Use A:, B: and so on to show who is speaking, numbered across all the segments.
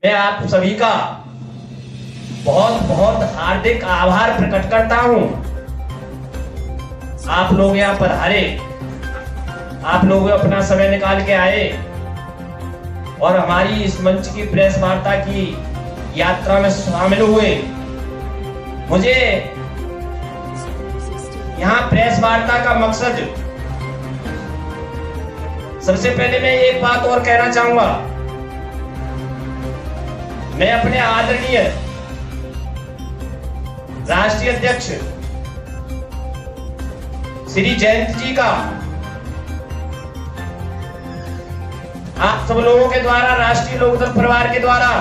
A: मैं आप सभी का बहुत बहुत हार्दिक आभार प्रकट करता हूं। आप लोग यहाँ पर हारे, आप लोग अपना समय निकाल के आए और हमारी इस मंच की प्रेस वार्ता की यात्रा में शामिल हुए। मुझे यहाँ प्रेस वार्ता का मकसद, सबसे पहले मैं एक बात और कहना चाहूंगा। मैं अपने आदरणीय राष्ट्रीय अध्यक्ष श्री जयंत जी का आप सब लोगों के द्वारा, राष्ट्रीय लोकदल परिवार के द्वारा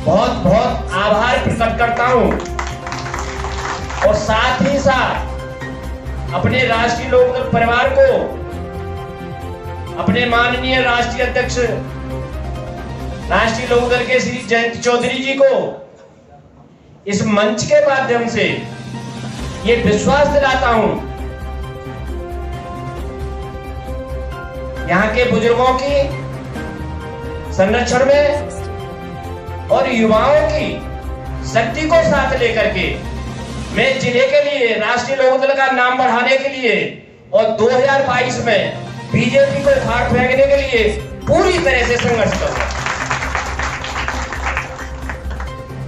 A: बहुत बहुत आभार प्रकट करता हूं। और साथ ही साथ अपने राष्ट्रीय लोकदल परिवार को, अपने माननीय राष्ट्रीय अध्यक्ष राष्ट्रीय लोकदल के श्री जयंत चौधरी जी को इस मंच के माध्यम से ये विश्वास दिलाता हूं, यहाँ के बुजुर्गों की संरक्षण में और युवाओं की शक्ति को साथ लेकर के मैं जिले के लिए, राष्ट्रीय लोकदल का नाम बढ़ाने के लिए और 2022 में बीजेपी को फाड़ फेंकने के लिए पूरी तरह से संघर्ष करूंगा।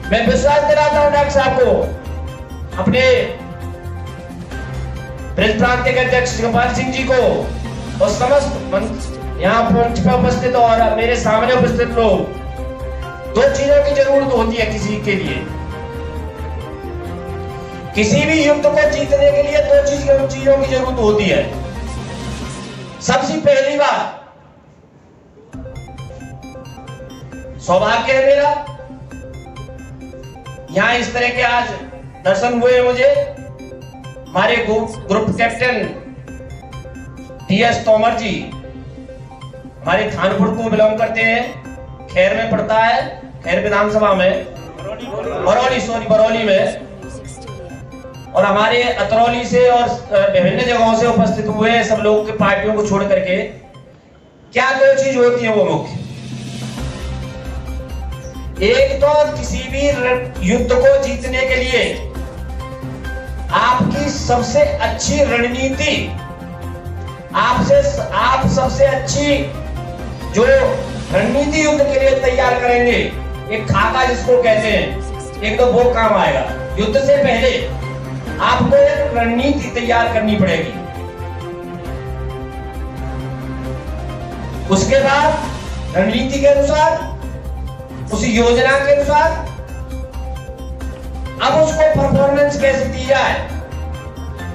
A: मैं विश्वास दिलाता हूं डॉक्टर साहब को, अपने ब्रज प्रांत के अध्यक्ष गोपाल सिंह जी को और समस्त यहाँ मंच पर उपस्थित और मेरे सामने उपस्थित लोग, दो चीजों की जरूरत होती है किसी के लिए। किसी भी युद्ध को जीतने के लिए दो चीजों की जरूरत होती है। सबसे पहली बात, सौभाग्य है मेरा, यहाँ इस तरह के आज दर्शन हुए मुझे। हमारे ग्रुप कैप्टन टीएस तोमर जी हमारे थानपुर को बिलोंग करते हैं, खैर में पड़ता है, खैर विधानसभा में, बरौली में, और हमारे अतरौली से और विभिन्न जगहों से उपस्थित हुए हैं सब लोगों के पार्टियों को छोड़ करके। क्या दो चीज होती है वो मुख्य, एक तो किसी भी युद्ध को जीतने के लिए आपकी सबसे अच्छी रणनीति, आप सबसे अच्छी जो रणनीति युद्ध के लिए तैयार करेंगे, एक खाका जिसको कहते हैं, एक तो वो काम आएगा। युद्ध से पहले आपको एक रणनीति तैयार करनी पड़ेगी। उसके बाद रणनीति के अनुसार, उस योजना के अनुसार अब उसको परफॉर्मेंस कैसे दी जाए,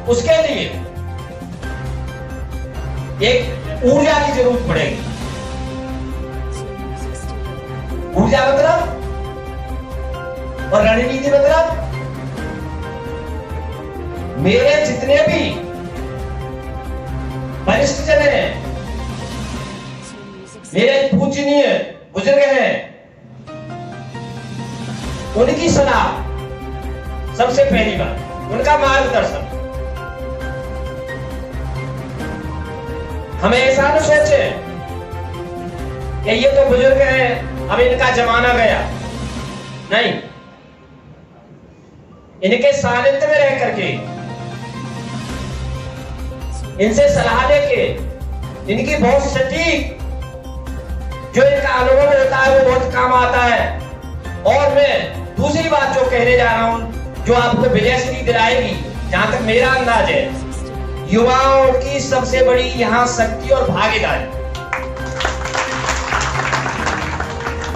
A: उसके लिए एक ऊर्जा की जरूरत पड़ेगी। ऊर्जा मतलब और रणनीति मतलब, मेरे जितने भी वरिष्ठ जन हैं, मेरे पूजनीय बुजुर्ग हैं, उनकी सलाह सबसे पहली बात, उनका मार्गदर्शन। हमें ऐसा न सोचे कि ये तो बुजुर्ग हैं, अब इनका जमाना गया, नहीं, इनके सानिध्य में रह करके, इनसे सलाह लेके, इनकी बहुत सटीक जो इनका अनुभव होता है वो बहुत काम आता है। और मैं दूसरी बात जो कहने जा रहा हूं, जो आपको विजयश्री दिलाएगी, जहां तक मेरा अंदाज है, युवाओं की सबसे बड़ी यहां शक्ति और भागीदारी।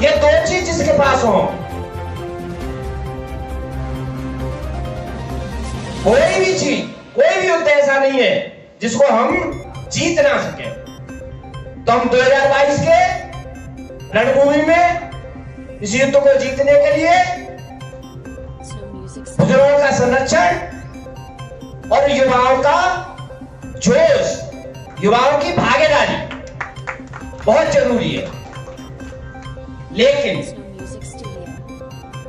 A: ये दो चीज जिसके पास हो, कोई भी चीज, कोई भी युद्ध ऐसा नहीं है जिसको हम जीत ना सके। तो हम 2022 के रणभूमि में इस युद्ध को जीतने के लिए बुजुर्गों का संरक्षण और युवाओं का जोश, युवाओं की भागीदारी बहुत जरूरी है। लेकिन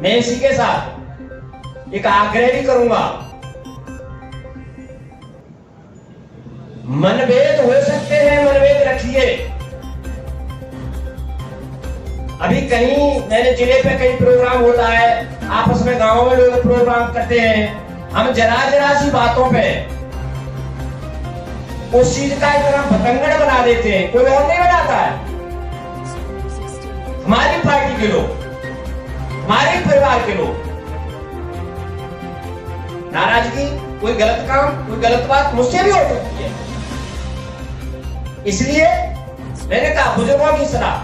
A: मैं इसी के साथ एक आग्रह भी करूंगा, मनभेद हो सकते हैं, मनभेद रखिए, अभी कहीं मैंने जिले पे कहीं प्रोग्राम होता है, आपस में गांवों में लोग प्रोग्राम करते हैं, हम जरा सी बातों पे उस चीज का इतना बतंगड़ बना देते हैं, कोई और नहीं बनाता है। हमारी पार्टी के लोग, हमारे परिवार के लोग नाराजगी, कोई गलत काम, कोई गलत बात मुझसे भी हो सकती है। इसलिए मैंने कहा बुजुर्गों की सलाह,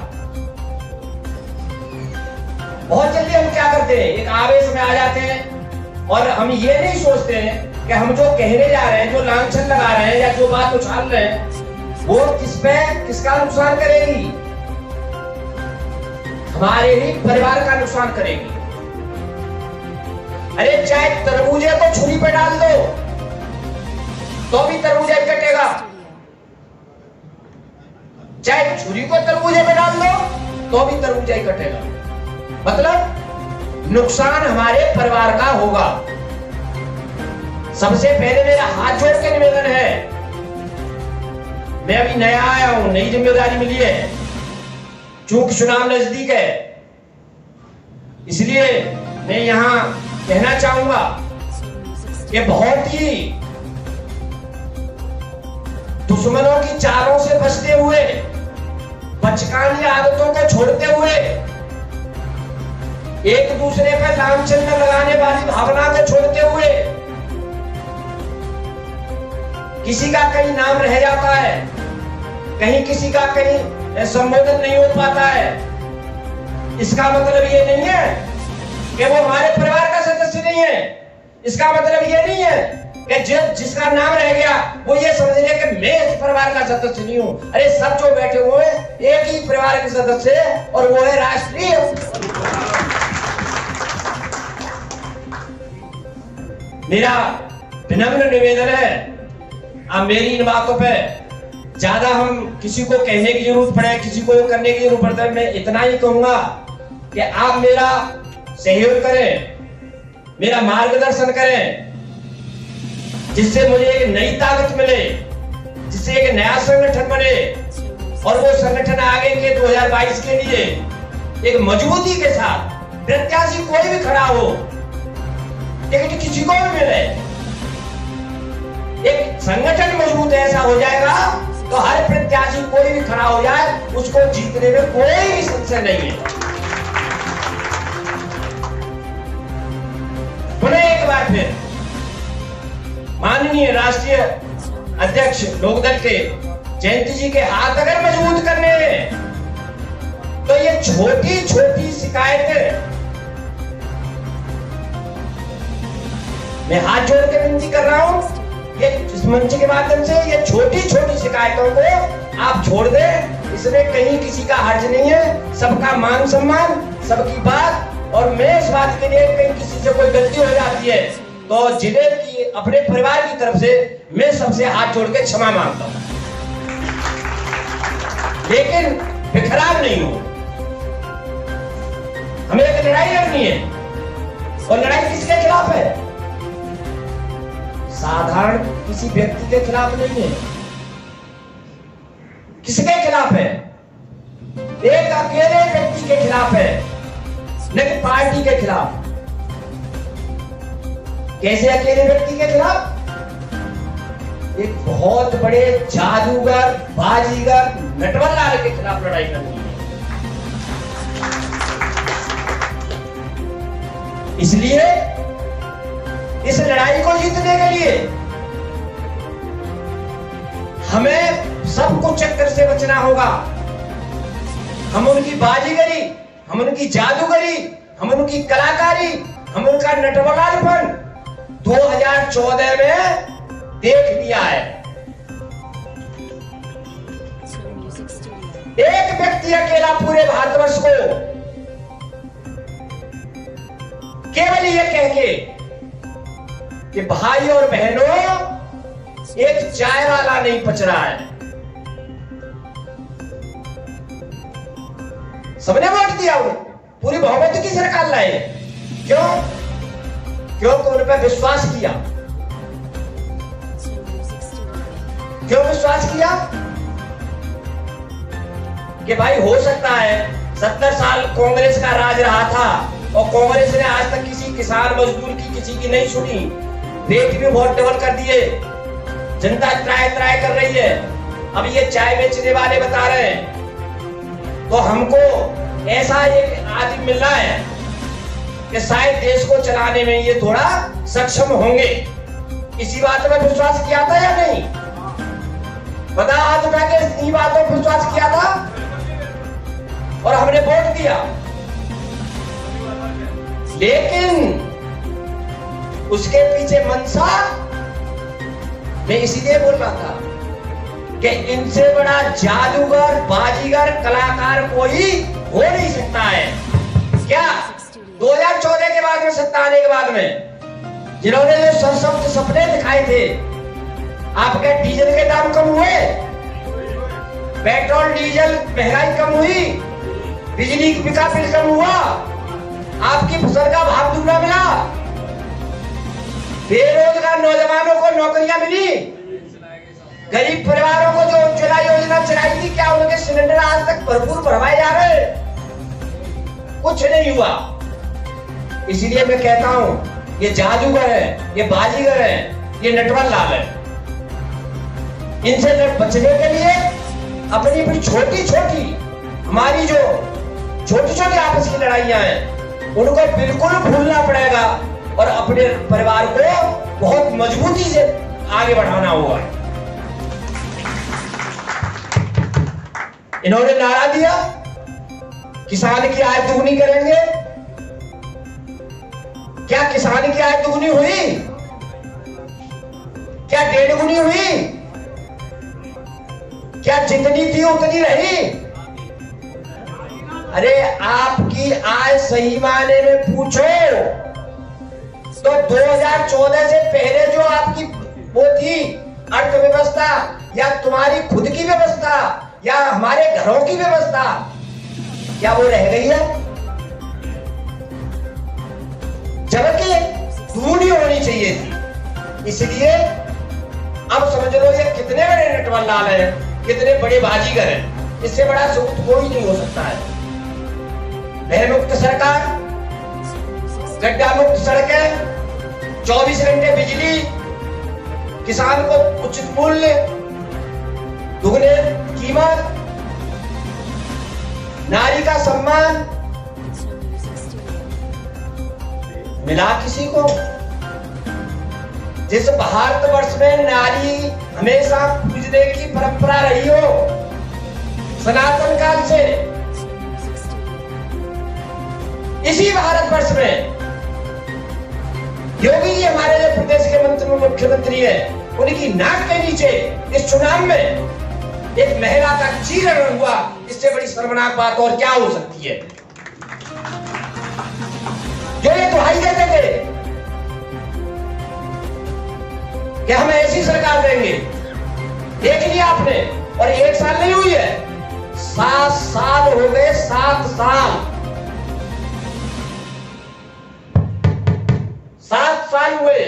A: बहुत जल्दी हम क्या करते हैं, एक आवेश में आ जाते हैं और हम ये नहीं सोचते हैं कि हम जो कहने जा रहे हैं, जो लांछन लगा रहे हैं या जो बात उछाल रहे हैं, वो किसका नुकसान करेगी, हमारे ही परिवार का नुकसान करेगी। अरे चाहे तरबूजे को छुरी पे डाल दो तो भी तरबूजा ही कटेगा, चाहे छुरी को तरबूजे पे डाल दो तो भी तरबूजा ही कटेगा। मतलब नुकसान हमारे परिवार का होगा। सबसे पहले मेरा हाथ जोड़ के निवेदन है, मैं अभी नया आया हूं, नई जिम्मेदारी मिली है, चूंकि चुनाव नजदीक है, इसलिए मैं यहां कहना चाहूंगा कि बहुत ही दुश्मनों की चालों से बचते हुए, बचकानी आदतों को छोड़ते हुए, एक दूसरे पर लांछन लगाने वाली भावना को छोड़ते हुए, किसी का कहीं नाम रह जाता है, कहीं किसी का कहीं संबोधन नहीं हो पाता है, इसका मतलब ये नहीं है कि वो हमारे परिवार का सदस्य नहीं है। इसका मतलब ये नहीं है कि जिसका नाम रह गया वो ये समझ ले कि मैं इस परिवार का सदस्य नहीं हूं। अरे सब जो बैठे हुए हैं एक ही परिवार के सदस्य है और वो है राष्ट्रीय। मेरा विनम्र निवेदन है, अब मेरी इन बातों पे ज्यादा हम किसी को कहने की जरूरत पड़े, किसी को करने की जरूरत पड़े, मैं इतना ही कहूंगा कि आप मेरा सहयोग करें, मेरा मार्गदर्शन करें, जिससे मुझे एक नई ताकत मिले, जिससे एक नया संगठन बने और वो संगठन आगे के 2022 के लिए एक मजबूती के साथ प्रत्याशी कोई भी खड़ा हो, टिकट किसी को भी मिले, एक संगठन मजबूत ऐसा हो जाएगा तो हर प्रत्याशी कोई भी खड़ा हो जाए, उसको जीतने में कोई भी संशय नहीं है। पुनः एक बार फिर माननीय राष्ट्रीय अध्यक्ष लोकदल के जयंती जी के हाथ अगर मजबूत करने हैं तो ये छोटी छोटी शिकायतें, मैं हाथ जोड़ के विनती कर रहा हूं, ये इस मंच के माध्यम से ये छोटी छोटी शिकायतों को आप छोड़ दें, इसमें कहीं किसी का हर्ज नहीं है, सबका मान सम्मान, सबकी बात। और मैं इस बात के लिए कहीं किसी से कोई गलती हो जाती है तो जिले की अपने परिवार की तरफ से मैं सबसे हाथ जोड़ के क्षमा मांगता हूं, लेकिन बिखराव नहीं हो। हमें एक लड़ाई लड़नी है और लड़ाई किसके खिलाफ है? साधारण किसी व्यक्ति के खिलाफ नहीं है। किसके खिलाफ है? एक अकेले व्यक्ति के खिलाफ है, न कि पार्टी के खिलाफ। कैसे अकेले व्यक्ति के खिलाफ? एक बहुत बड़े जादूगर, बाजीगर, नटवर लाल के खिलाफ लड़ाई करनी है। इसलिए इस लड़ाई को जीतने के लिए हमें सबको चक्कर से बचना होगा। हम उनकी बाजीगरी, हम उनकी जादूगरी, हम उनकी कलाकारी, हम उनका नटवरलालपन 2014 में देख लिया है। एक व्यक्ति अकेला पूरे भारतवर्ष को केवल ये कह के कि भाई और बहनों एक चाय वाला नहीं पच रहा है, सबने वोट दिया, पूरी बहुमत की सरकार लाए। क्यों? क्योंकि उन पर विश्वास किया। क्यों विश्वास किया? कि भाई हो सकता है 70 साल कांग्रेस का राज रहा था और कांग्रेस ने आज तक किसी किसान मजदूर की किसी की नहीं सुनी। रेट भी बहुत डबल कर दिए, जनता त्राय कर रही है। अब ये चाय बेचने वाले बता रहे हैं, तो हमको ऐसा एक आदमी मिल रहा है कि शायद देश को चलाने में ये थोड़ा सक्षम होंगे। इसी बात में विश्वास किया था या नहीं? बता, हाथ उठा के इन्हीं बातों पर विश्वास किया था और हमने वोट दिया। लेकिन उसके पीछे मंशा, मैं इसीलिए बोल रहा था कि इनसे बड़ा जादूगर, बाजीगर, कलाकार कोई हो नहीं सकता है। क्या 2014 के बाद में, सत्ता आने के बाद में जिन्होंने जो सरसब्ज सपने दिखाए थे, आपके डीजल के दाम कम हुए, पेट्रोल डीजल महंगाई कम हुई, बिजली का बिल कम हुआ, आपकी फसल का भाव दुगना मिला, बेरोजगार नौजवानों को नौकरियां मिली, गरीब परिवारों को जो उज्ज्वला योजना चलाई थी, क्या उनके सिलेंडर आज तक भरपूर भरवाए जा रहे? कुछ नहीं हुआ। इसीलिए मैं कहता हूं, ये जादूगर है, ये बाजीगर है, ये नटवर लाल है। इनसे बचने के लिए अपनी अपनी छोटी छोटी, हमारी जो छोटी छोटी आपस की लड़ाइयां हैं, उनको बिल्कुल भूलना पड़ेगा और अपने परिवार को बहुत मजबूती से आगे बढ़ाना होगा। इन्होंने नारा दिया, किसान की आय दुगनी करेंगे। क्या किसान की आय दुगनी हुई? क्या 1.5 गुनी हुई? क्या जितनी थी उतनी रही? अरे आपकी आय सही मायने में पूछो तो 2014 से पहले जो आपकी वो थी अर्थव्यवस्था, या तुम्हारी खुद की व्यवस्था, या हमारे घरों की व्यवस्था, क्या वो रह गई है? जबकि दूनी होनी चाहिए थी। इसलिए अब समझ लो ये कितने बड़े नटवर लाल हैं, कितने बड़े बाजीगर हैं। इससे बड़ा सबूत कोई नहीं हो सकता है। भय मुक्त सरकार, गड्ढा मुक्त सड़कें, 24 घंटे बिजली, किसान को उचित मूल्य, दुगने कीमत, नारी का सम्मान मिला किसी को? जिस भारतवर्ष में नारी हमेशा पूजने की परंपरा रही हो सनातन काल से, इसी भारतवर्ष में योगी जी हमारे जो प्रदेश के मुख्यमंत्री हैं, उनकी नाक के नीचे इस चुनाव में एक महिला का चीरण हुआ। इससे बड़ी शर्मनाक बात और क्या हो सकती है? जो ये दुहाई देते थे कि हम ऐसी सरकार देंगे, देख लिया आपने। और 1 साल नहीं हुई है, 7 साल हो गए, 7 साल, 7 साल हुए।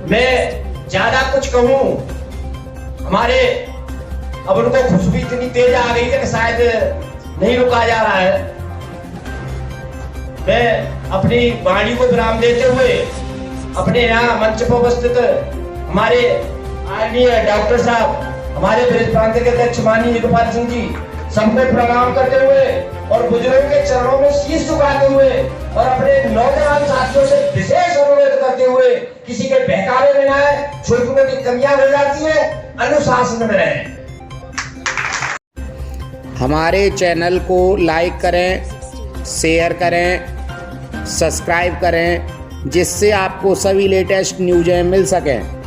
A: मैं ज्यादा कुछ कहूं, हमारे अब उनको खुशबू इतनी तेज आ गई है कि शायद नहीं रुका जा रहा है। मैं अपनी वाणी को विराम देते हुए अपने यहाँ मंच पर उपस्थित हमारे आदरणीय डॉक्टर साहब, हमारे प्रदेश प्रांत के अध्यक्ष माननीय गोपाल सिंह जी, सबको प्रणाम करते हुए और बुजुर्गों के चरणों में शीश झुकाते हुए और अपने नौजवान साथियों से विशेष अनुरोध करते हुए, किसी के बहकावे में ना है, छोटी की कमियां हो जाती है, अनुशासन में रहें।
B: हमारे चैनल को लाइक करें, शेयर करें, सब्सक्राइब करें, जिससे आपको सभी लेटेस्ट न्यूज़ें मिल सकें।